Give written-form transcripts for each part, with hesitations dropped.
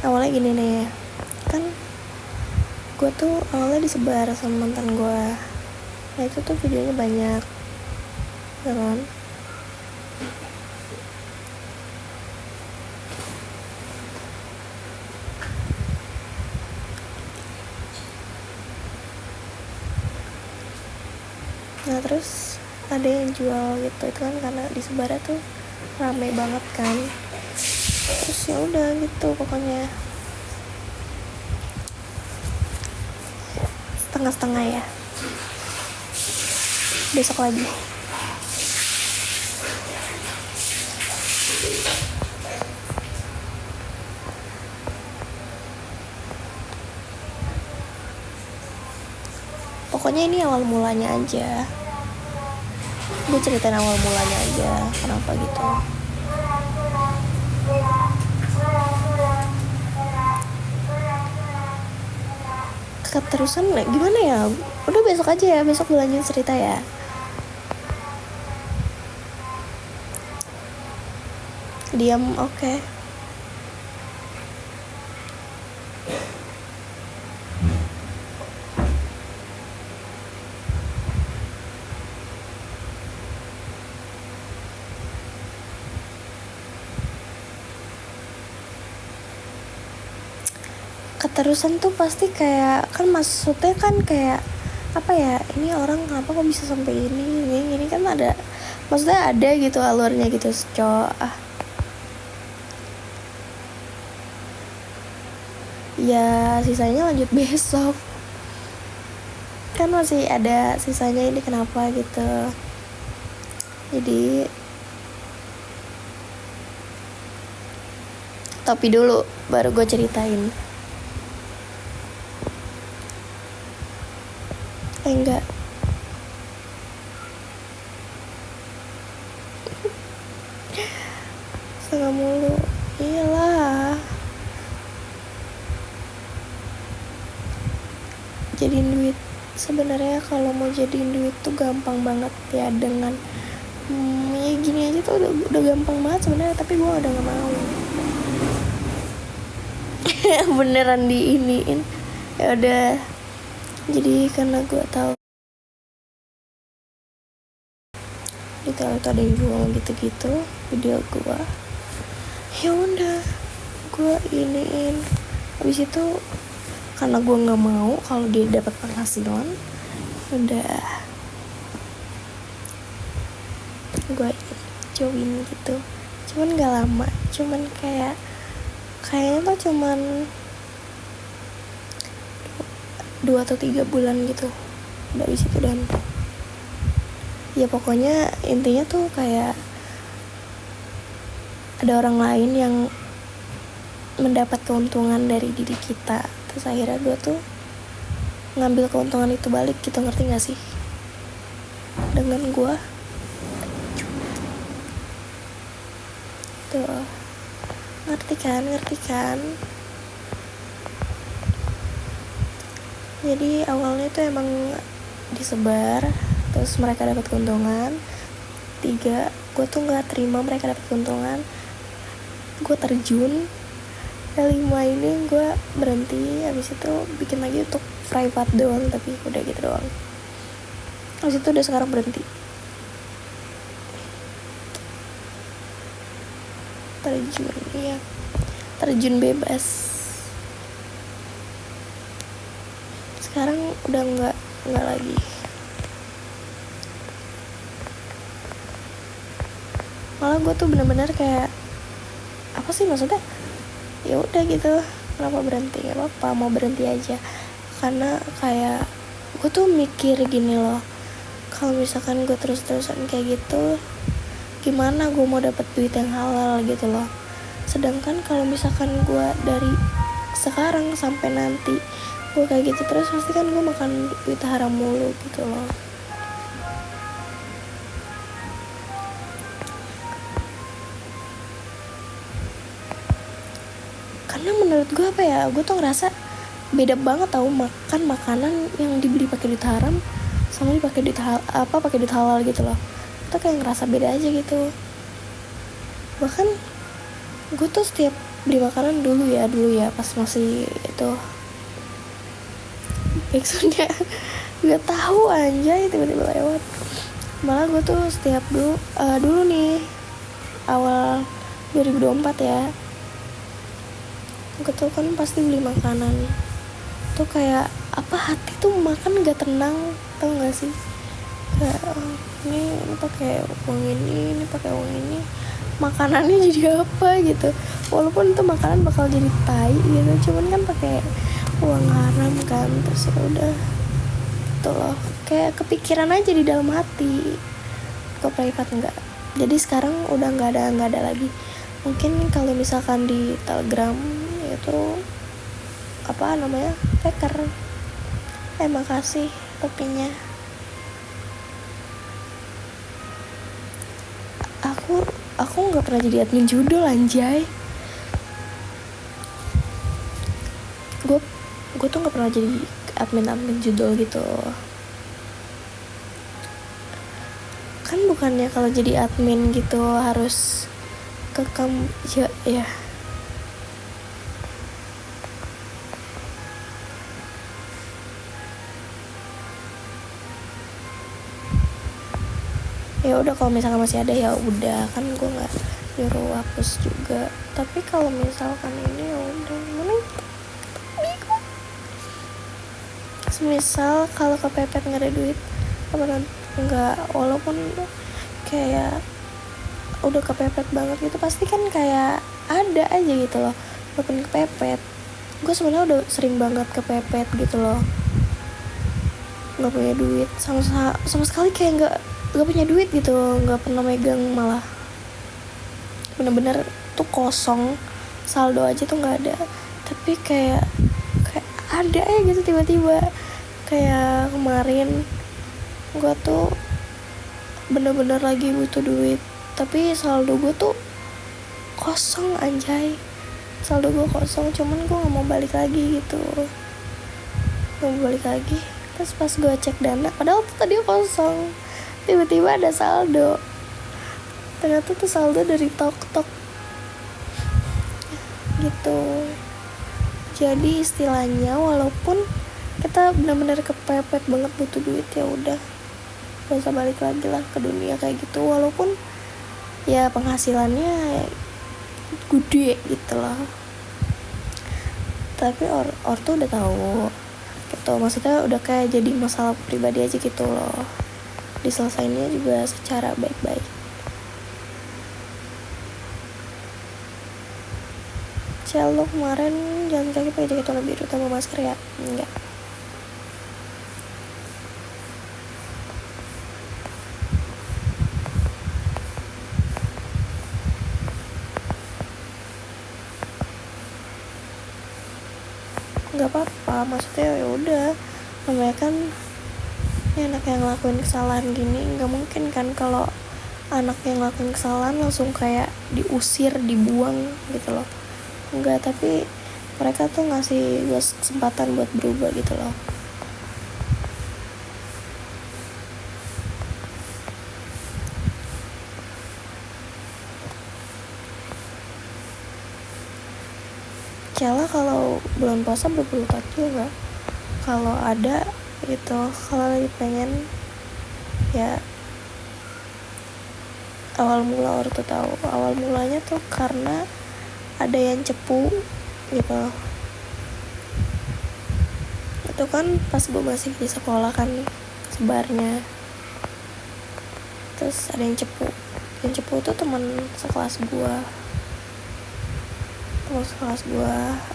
Awalnya gini nih, kan gue tuh awalnya disebar sama mantan gue. Nah itu tuh videonya banyak, ya kan? Nah terus ada yang jual gitu, itu kan karena disebarnya tuh rame banget kan. Terus ya udah gitu pokoknya, setengah-setengah ya, besok lagi. Pokoknya ini awal mulanya aja, gue ceritain awal mulanya aja kenapa gitu. Keterusan gimana ya, udah besok aja ya, besok gue lanjut cerita ya. Diam, oke. Keterusan tuh pasti kayak, kan maksudnya kan kayak apa ya, ini orang kenapa kok bisa sampai ini kan ada, maksudnya ada gitu alurnya gitu cowok. Ya sisanya lanjut besok, kan masih ada sisanya ini kenapa gitu. Jadi tapi dulu baru gue ceritain. Enggak, setengah mulu. Iyalah, jadiin duit sebenarnya kalau mau jadiin duit tuh gampang banget ya, dengan ya gini aja tuh udah gampang banget sebenarnya, tapi gue udah nggak mau. Beneran diiniin. Ya udah, jadi karena gue tahu di kalau itu ada yang jual gitu-gitu video gue, ya udah gue iniin. Habis itu karena gue nggak mau kalau dia dapat penghasilan, udah gue join gitu. Cuman nggak lama, cuman kayaknya tuh cuman 2 atau 3 bulan gitu, dari situ. Dan ya pokoknya intinya tuh kayak ada orang lain yang mendapat keuntungan dari diri kita, terus akhirnya gue tuh ngambil keuntungan itu balik gitu, ngerti gak sih? Dengan gue tuh, ngerti kan? Jadi awalnya tuh emang disebar, terus mereka dapat keuntungan. 3, gue tuh nggak terima mereka dapat keuntungan, gue terjun. 5 ini gue berhenti, habis itu bikin lagi untuk private doang, tapi udah gitu doang. Habis itu udah sekarang berhenti. Terjun, iya, terjun bebas. Sekarang udah nggak lagi. Malah gue tuh bener-bener kayak apa sih maksudnya, ya udah gitu, kenapa berhenti? Gak apa-apa, mau berhenti aja. Karena kayak gue tuh mikir gini loh, kalau misalkan gue terus-terusan kayak gitu, gimana gue mau dapet duit yang halal gitu loh. Sedangkan kalau misalkan gue dari sekarang sampai nanti gue kayak gitu terus, pasti kan gue makan duit haram mulu gitu loh. Karena menurut gue apa ya, gue tuh ngerasa beda banget tau makan makanan yang dibeli pakai duit haram sama dipakai duit pakai duit halal gitu loh. Itu kayak ngerasa beda aja gitu. Bahkan gue tuh setiap beli makanan dulu ya pas masih itu backsoundnya nggak tahu anjay tiba-tiba lewat. Malah gue tuh setiap dulu nih awal 2024 ya, gue tuh kan pasti beli makanan tuh kayak apa, hati tuh makan gak tenang, tau gak sih, kayak ini pakai uang ini pakai uang ini, makanannya jadi apa gitu, walaupun itu makanan bakal jadi tai gitu, cuman kan pakai uang haram kan, terus ya udah gitu loh, kayak kepikiran aja di dalam hati. Ke private enggak, jadi sekarang udah nggak ada lagi. Mungkin kalau misalkan di Telegram itu apa namanya, hacker, makasih topinya. Aku nggak pernah jadi admin judul anjay. Gue tuh nggak pernah jadi admin judul gitu. Kan bukannya kalau jadi admin gitu harus kekam ya. Ya udah, kalau misalkan masih ada ya udah, kan gue nggak nyuruh hapus juga. Tapi kalau misalkan ini ya udah, mana semisal kalau kepepet nggak ada duit apa enggak, walaupun kayak udah kepepet banget gitu, pasti kan kayak ada aja gitu loh walaupun kepepet. Gue sebenarnya udah sering banget kepepet gitu loh, nggak punya duit sama sekali, kayak nggak punya duit gitu, nggak pernah megang, malah bener-bener tuh kosong, saldo aja tuh nggak ada. Tapi kayak ada ya gitu tiba-tiba. Kayak kemarin gue tuh bener-bener lagi butuh duit, tapi saldo gue tuh kosong anjay, saldo gue kosong, cuman gue nggak mau balik lagi gitu, nggak mau balik lagi. Terus pas gue cek dana, padahal tuh tadi kosong, tiba-tiba ada saldo, ternyata tuh saldo dari Tok gitu. Jadi istilahnya walaupun kita benar-benar kepepet banget butuh duit, ya udah gak usah balik lagi lah ke dunia kayak gitu, walaupun ya penghasilannya gede gitu lah. Tapi or tuh udah tahu gitu, maksudnya udah kayak jadi masalah pribadi aja gitu loh, diselesainnya juga secara baik-baik. Lo kemarin jalan kaki pakai jaket warna biru tambah masker ya? Enggak. Nggak apa-apa, maksudnya ya udah, namanya kan anak yang ngelakuin kesalahan gini, nggak mungkin kan kalau anak yang ngelakuin kesalahan langsung kayak diusir, dibuang gitu loh. Enggak, tapi mereka tuh ngasih gue kesempatan buat berubah gitu loh. Cela kalau bulan puasa berburu takjil nggak? Kalau ada gitu, kalau lagi pengen ya, awal mula ortu tahu, awal mulanya tuh karena ada yang cepu gitu. Itu kan pas gue masih di sekolah kan sebarnya, terus ada yang cepu tuh teman sekelas gue,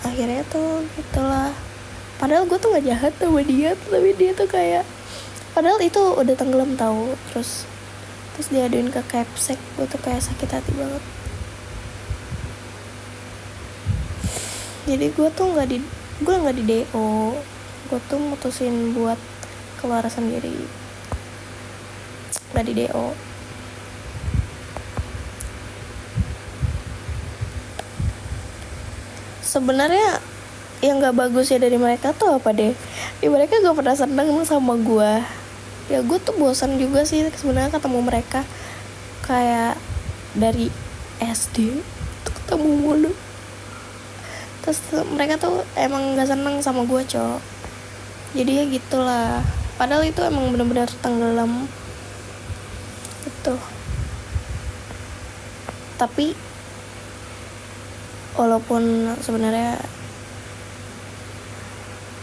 akhirnya tuh gitulah. Padahal gue tuh nggak jahat sama dia, tapi dia tuh kayak, padahal itu udah tenggelam tahu, terus diaduin ke Capsek. Gue tuh kayak sakit hati banget. Jadi gue nggak di DO, gue tuh mutusin buat keluar sendiri, nggak di DO. Sebenarnya yang nggak bagus ya dari mereka tuh apa deh? Ya mereka gak pernah seneng sama gue. Ya gue tuh bosan juga sih sebenarnya ketemu mereka. Kayak dari SD tuh ketemu mulu. Terus mereka tuh emang gak seneng sama gue, cok. Jadi ya gitulah, padahal itu emang benar-benar tenggelam itu. Tapi walaupun sebenarnya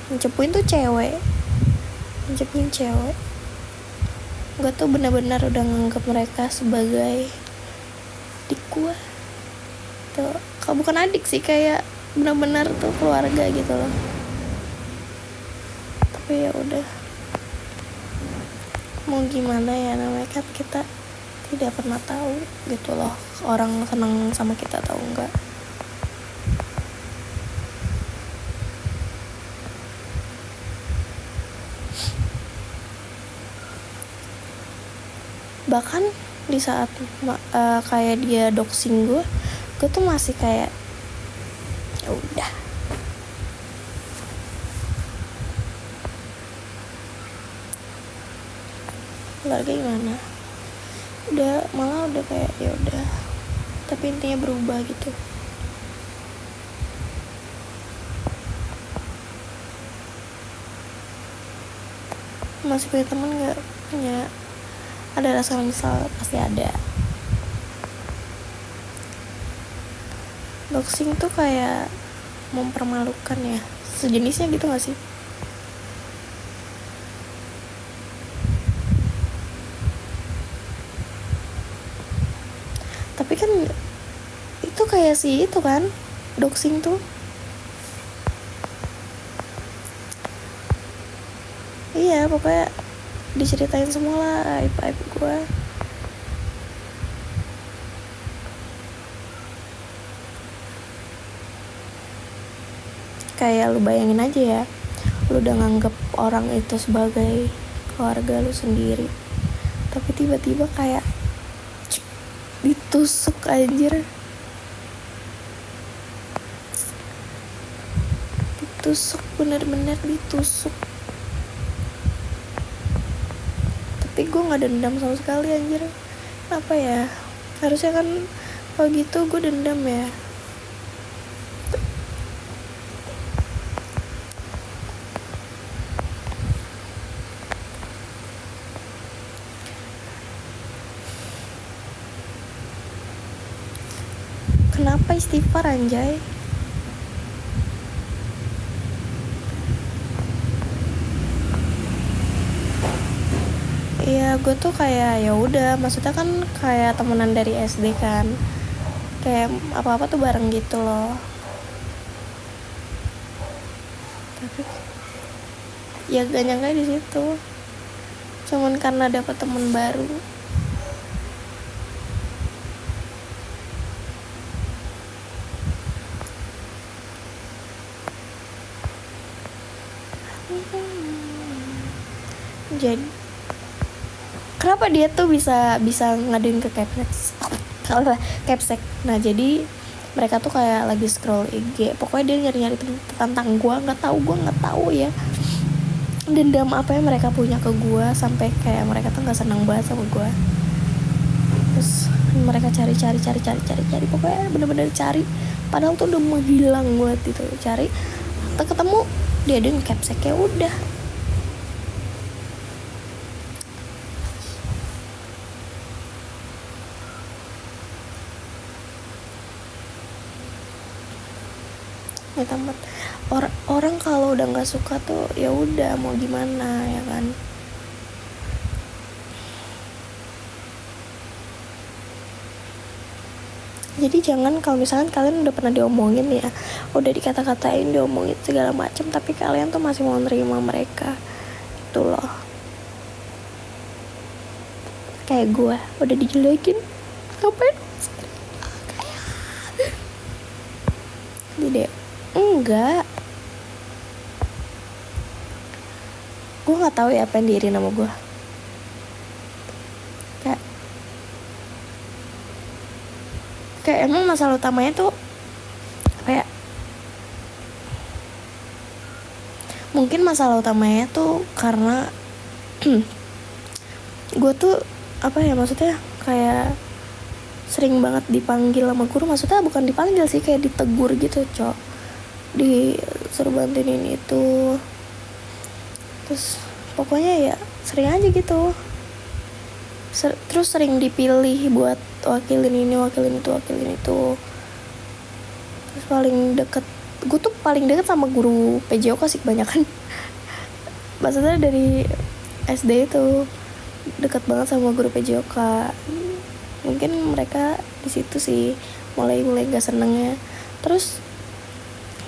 mencepuin cewek, gue tuh benar-benar udah nganggap mereka sebagai adik gue tuh. Kalau bukan adik sih, kayak benar-benar tuh keluarga gitu loh. Tapi ya udah, mau gimana ya, namanya kan kita tidak pernah tahu gitu loh orang senang sama kita atau enggak. Bahkan di saat kayak dia doxing gue tuh masih kayak ya udah, keluarga gimana, udah kayak ya udah. Tapi intinya berubah gitu. Masih punya teman nggak? Punya. Ada rasa menyesal, pasti ada. Doxing tuh kayak mempermalukan ya, sejenisnya gitu gak sih? Tapi kan itu kayak sih itu kan, doxing tuh iya, pokoknya diceritain semua lah aib-aib gue. Kayak lu bayangin aja ya, lu udah nganggep orang itu sebagai keluarga lu sendiri, tapi tiba-tiba kayak ditusuk, anjir. Ditusuk, bener-bener ditusuk. Tapi gue gak dendam sama sekali, anjir. Apa ya, harusnya kan kalau gitu gue dendam ya. Kenapa istighfar, anjay? Iya, gue tuh kayak ya udah, maksudnya kan kayak temenan dari SD kan, kayak apa-apa tuh bareng gitu loh. Tapi ya gak nyangka di situ, cuman karena dapet temen baru. Jadi kenapa dia tuh bisa ngaduin ke Capsek. Nah jadi mereka tuh kayak lagi scroll IG, pokoknya dia nyari tentang gue, nggak tahu ya dendam apa yang mereka punya ke gue sampai kayak mereka tuh nggak senang banget sama gue. Terus mereka cari, pokoknya bener-bener cari, padahal tuh udah menghilang banget gitu, cari ketemu dia dengan Capsek. Ya udah, ya tamat. Orang kalau udah nggak suka tuh ya udah, mau gimana ya kan. Jadi jangan, kalau misalkan kalian udah pernah diomongin ya, udah dikata-katain, diomongin segala macam, tapi kalian tuh masih mau nerima mereka, itu loh. Kayak gue udah dijelekin, ngapain? Jadi enggak, gue nggak tahu ya apa yang diiri nama gue. Kayak emang masalah utamanya tuh apa ya, mungkin masalah utamanya tuh karena gue tuh apa ya, maksudnya kayak sering banget dipanggil sama guru. Maksudnya bukan dipanggil sih, kayak ditegur gitu, cok. disuruh bantuin ini itu, terus pokoknya ya sering aja gitu. Terus sering dipilih buat wakilin ini, wakilin itu. Terus gue tuh paling deket sama guru PJOK sih kebanyakan. Maksudnya dari SD itu deket banget sama guru PJOK. Mungkin mereka di situ sih mulai gak senengnya. Terus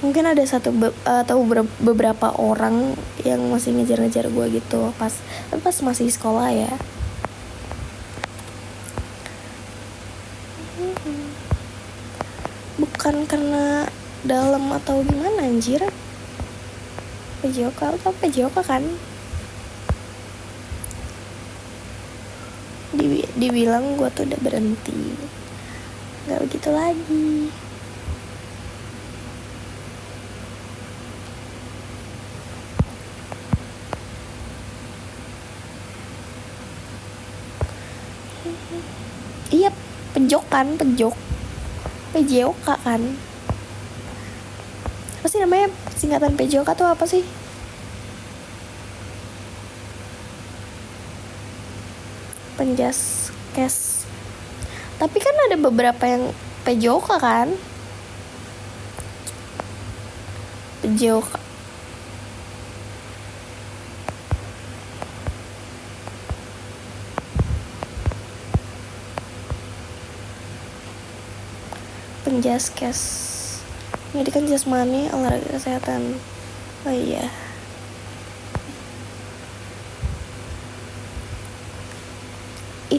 mungkin ada atau beberapa orang yang masih ngejar-ngejar gue gitu pas masih sekolah ya. Bukan karena dalam atau gimana anjir. PJOK atau PJOK kan dibilang gue tuh udah berhenti, nggak begitu lagi. Iya, pejok PJOK kan. Apa sih namanya singkatan PJOK tuh apa sih? Penjaskes. Tapi kan ada beberapa yang PJOK kan. PJOK. Penjaskes. Pendidikan jasmani, olahraga, kesehatan. Oh iya.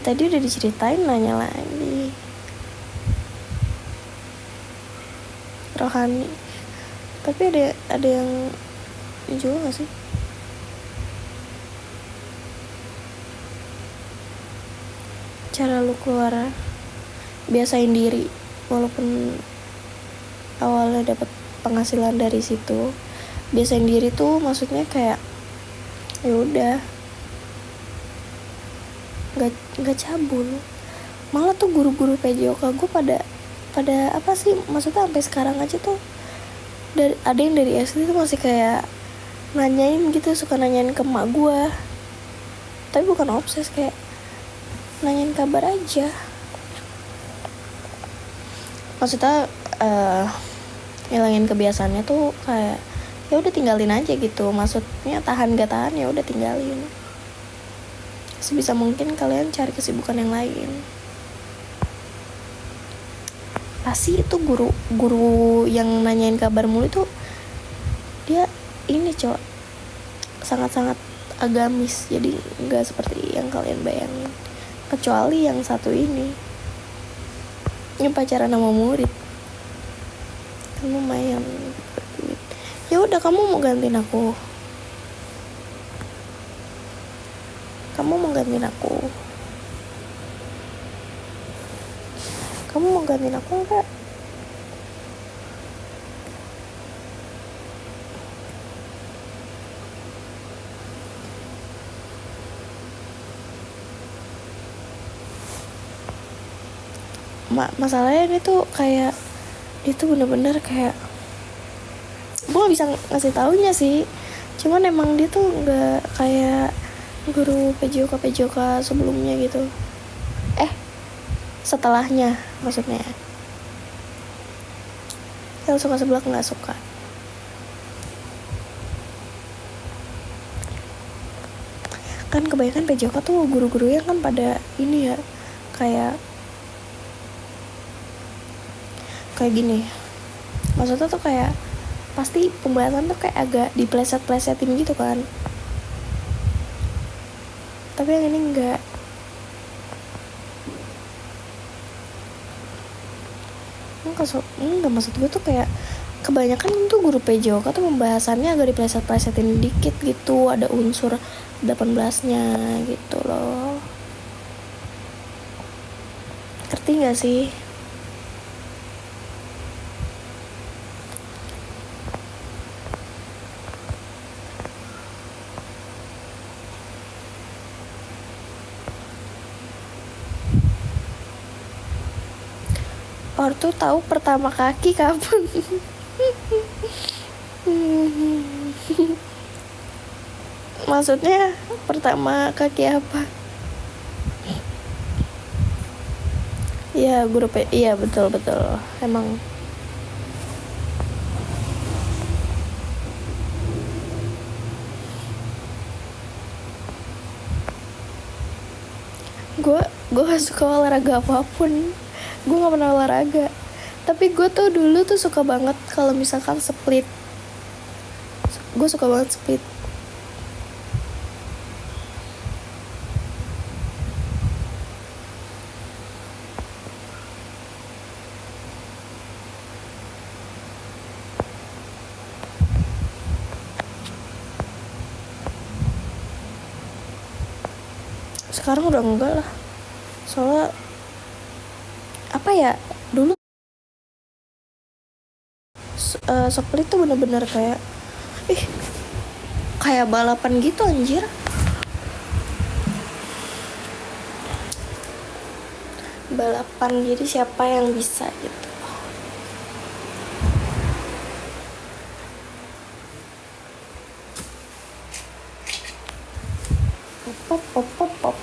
Tadi udah diceritain, nanya lagi. Rohani. Tapi ada yang juga gak sih? Cara lu keluar, biasain diri. Walaupun awalnya dapat penghasilan dari situ, biasain diri tuh maksudnya kayak ya udah nggak cabul. Malah tuh guru-guru PJOK gue pada apa sih, maksudnya sampai sekarang aja tuh ada yang dari SD tuh masih kayak nanyain gitu, suka nanyain ke emak gue, tapi bukan obses, kayak nanyain kabar aja. Maksudnya ngilangin kebiasaannya tuh kayak ya udah tinggalin aja gitu. Maksudnya tahan gak tahan ya udah tinggalin. Sebisa mungkin kalian cari kesibukan yang lain. Pasti itu guru yang nanyain kabar mulu itu dia ini sangat-sangat agamis, jadi nggak seperti yang kalian bayangin. Kecuali yang satu ini pacaran sama murid, kan lumayan berduit. Ya udah, kamu mau gantiin aku? Kamu mau gantiin aku enggak? Masalahnya ini tuh kayak itu bener-bener kayak gue gak bisa ngasih taunya sih, cuman emang dia tuh nggak kayak guru PJOK sebelumnya gitu. Setelahnya maksudnya, yang suka sebelah nggak suka. Kan kebanyakan PJOK tuh guru-gurunya kan pada ini ya, kayak gini. Maksudnya tuh kayak pasti pembahasan tuh kayak agak dipleset-plesetin gitu kan. Tapi yang ini enggak. Enggak, maksud gue tuh kayak kebanyakan tuh guru PJOK tuh pembahasannya agak dipleset-plesetin dikit gitu, ada unsur 18-nya gitu loh. Ngerti gak sih? Ortu tahu pertama kaki kapan? Maksudnya pertama kaki apa? Iya guru iya betul emang. Gue gak suka olahraga apapun, gue gak pernah olahraga. Tapi gue tuh dulu tuh suka banget kalau misalkan split. Gue suka banget split. Sekarang udah enggak lah, soalnya apa ya, dulu split tuh bener-bener kayak kayak balapan gitu anjir. Balapan, jadi siapa yang bisa gitu. Pop.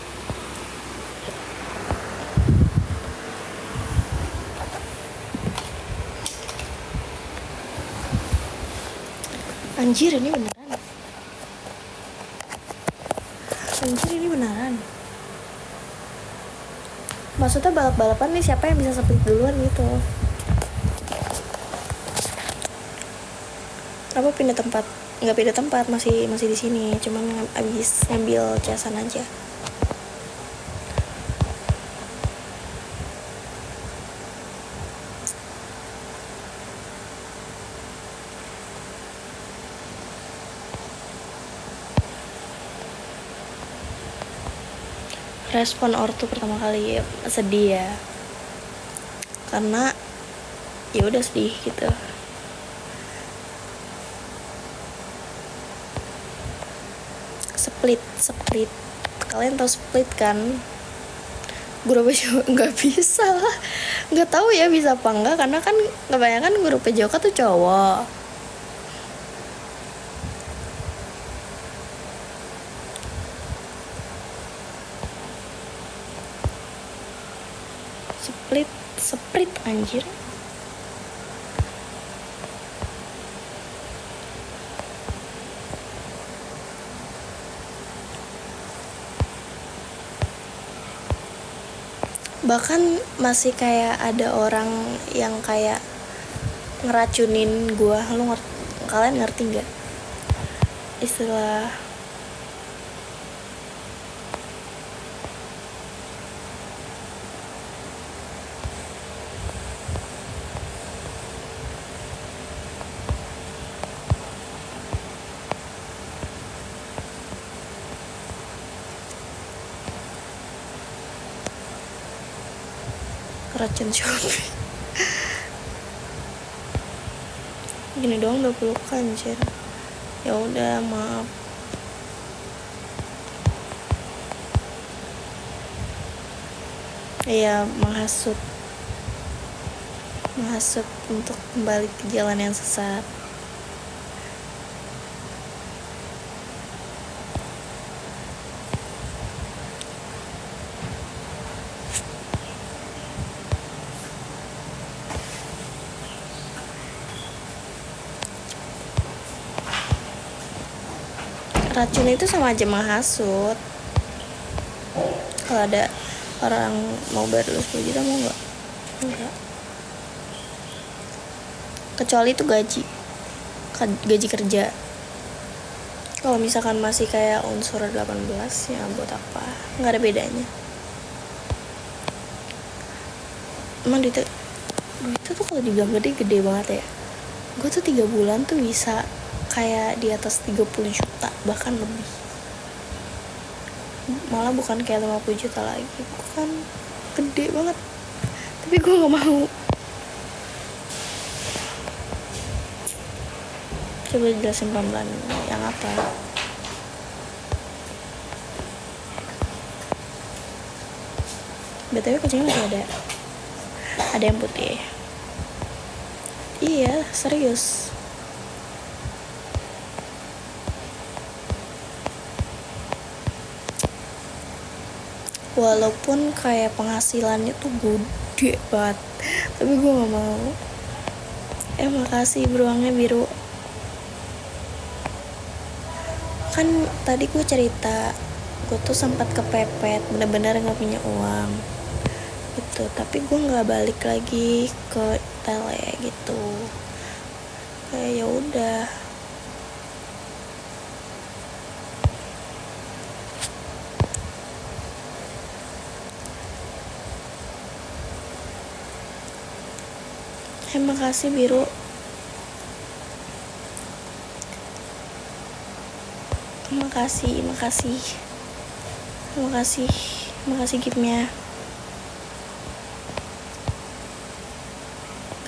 Anjir ini beneran. Maksudnya balap-balapan nih siapa yang bisa split duluan gitu. Apa pindah tempat? Nggak pindah tempat, masih di sini, cuman abis ngambil casan aja. Respon ortu pertama kali sedih ya, karena ya udah sedih gitu. Split kalian tahu split kan? Guru PJOK nggak bisa lah, nggak tahu ya bisa apa enggak, karena kan kebanyakan guru PJOK tuh cowok. Split anjir. Bahkan masih kayak ada orang yang kayak ngeracunin gua. Kalian ngerti nggak istilah racun Shopee? Gini doang udah pelukan anjir. Ya udah, maaf. Iya, menghasut untuk kembali ke jalan yang sesat. Racun itu sama aja menghasut. Kalau ada orang mau bayar lu 10 juta, mau nggak? Enggak. Kecuali itu gaji kerja. Kalau misalkan masih kayak unsur 18, ya buat apa? Nggak ada bedanya. Emang duit tuh kalau dibilang gede banget ya. Gue tuh 3 bulan tuh bisa kayak di atas 30 juta, bahkan lebih. Malah bukan kayak 50 juta lagi, bukan gede banget. Tapi gue gak mau. Coba jelasin pelan-pelan yang apa. BTW kucingnya masih ada yang putih. Iya, serius. walaupun kayak penghasilannya tuh gede banget, tapi gue nggak mau. Makasih beruangnya biru. Kan tadi gue cerita gue tuh sempat kepepet, bener-bener nggak punya uang gitu, tapi gue nggak balik lagi ke tele gitu, kayak ya udah. Makasih biru. Makasih gifnya.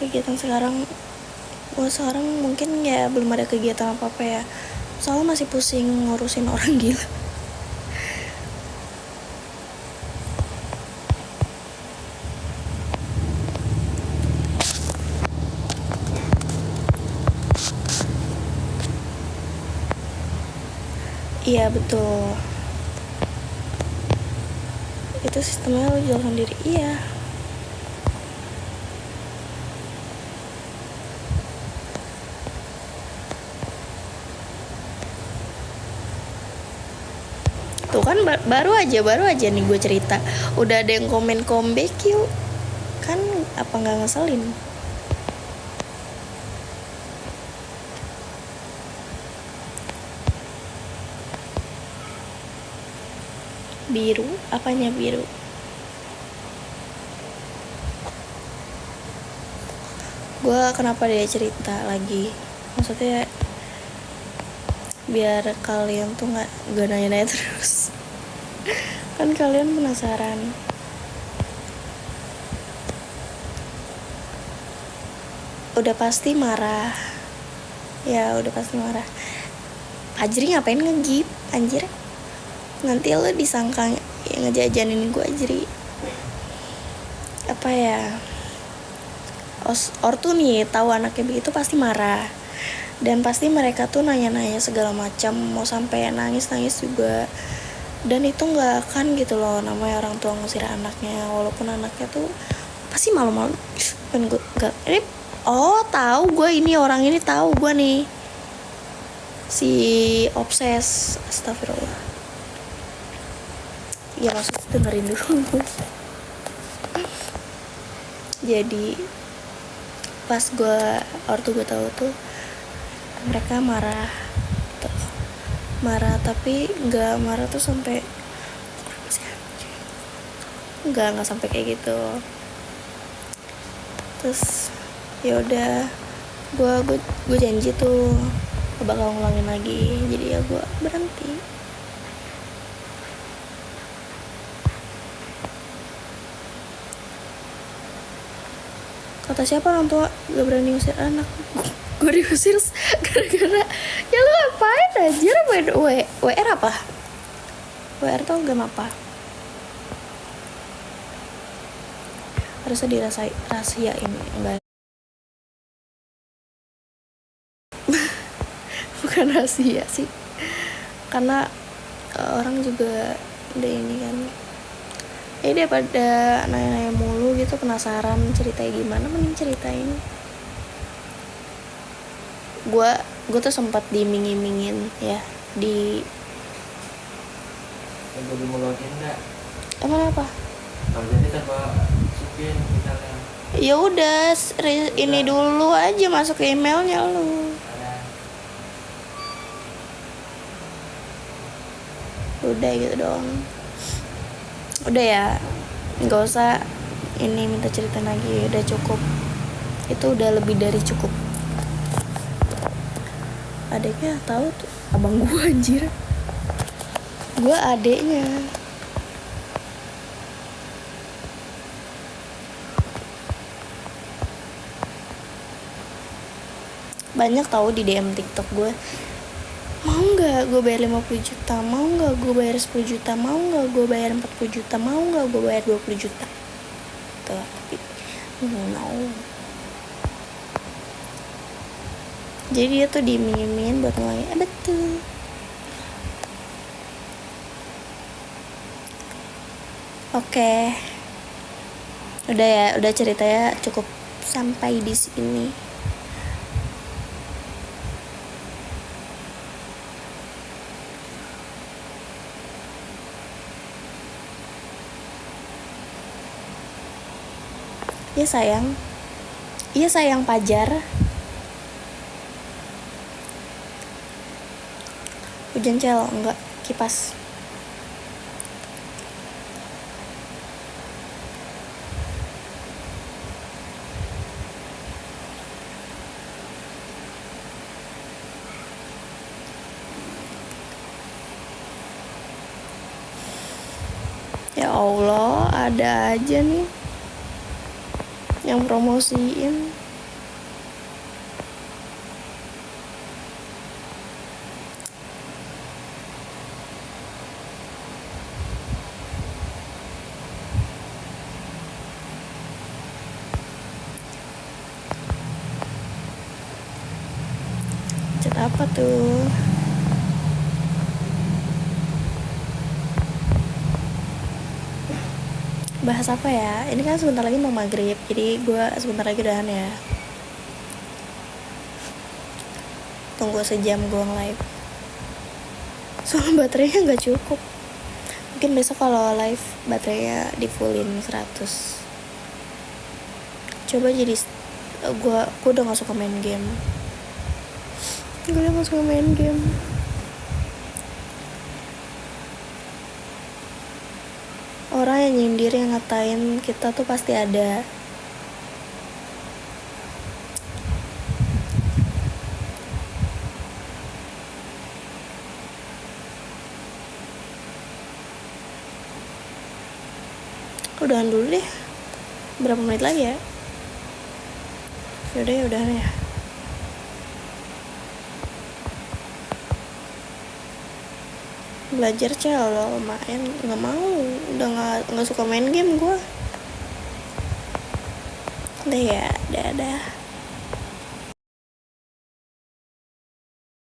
Kegiatan sekarang mungkin ya belum ada kegiatan apa-apa ya, soalnya masih pusing ngurusin orang gila. Iya betul, itu sistemnya lo jual sendiri. Iya, tuh kan baru aja nih gue cerita udah ada yang komen comeback yuk, kan apa nggak ngeselin? Biru, apanya biru? Gue kenapa dia cerita lagi, maksudnya biar kalian tuh nggak nanya-nanya terus. Kan kalian penasaran. Udah pasti marah. Ajri ngapain ngegip anjir, nanti lo disangka ya ngejajanin gue. Ajri apa ya, ortu nih tahu anaknya begitu pasti marah, dan pasti mereka tuh nanya-nanya segala macam, mau sampai nangis juga. Dan itu nggak akan gitu loh, namanya orang tua ngusir anaknya, walaupun anaknya tuh pasti malu-malu. Kan gue nggak ini, tahu gue ini orang ini, tahu gue nih si obses, astagfirullah. Ya maksudnya dengerin dulu. Jadi pas ortu gue tahu tuh mereka marah tapi nggak marah tuh sampai nggak sampai kayak gitu. Terus ya udah, gue janji tuh gak bakal ngulangin lagi, jadi ya gue berhenti. Kata siapa orang tua gak berani ngusir anak? Gue diusir gara-gara ya lu ngapain aja WR apa? WR tau gak apa? Harusnya dirahasiain, enggak. Bukan rahasia sih, karena orang juga udah ini kan. Daripada nanya-nanya mulu gitu, penasaran ceritanya gimana, mending ceritain. Gue tuh sempat dimingin ya di emang apa? Kalau jadi coba masukin misalnya. Ya udah, ini dulu aja, masuk ke emailnya lu. Udah gitu dong. Udah ya, nggak usah ini minta cerita lagi, udah cukup. Itu udah lebih dari cukup. Adeknya tahu tuh, abang gue anjir. Gue adeknya. Banyak tahu di DM TikTok gue, mau nggak gue bayar 50 juta, mau nggak gue bayar 10 juta, mau nggak gue bayar 40 juta, mau nggak gue bayar 20 juta. Tuh, tapi no. Jadi dia tuh diminjemin buat ngulangin. Betul. Oke. Udah ya, udah ceritanya cukup sampai di sini. Iya sayang. Iya sayang Pajar. Hujan cel, enggak, kipas. Ya Allah, ada aja nih yang promosiin. Chat apa tuh? Bahas apa ya? Ini kan sebentar lagi mau maghrib, jadi gue sebentar lagi udahan ya. Tunggu sejam gue live. Soalnya baterainya nggak cukup. Mungkin besok kalau live baterainya di fullin 100. Coba jadi gue udah nggak suka main game. Gue udah nggak suka main game. Orang yang nyindir, yang ngatain kita tuh pasti ada. Udahan dulu deh. Berapa menit lagi ya? Yaudah ya, udahan ya. Belajar cel lo, main nggak mau, udah nggak suka main game gue. Udah ya, dadah.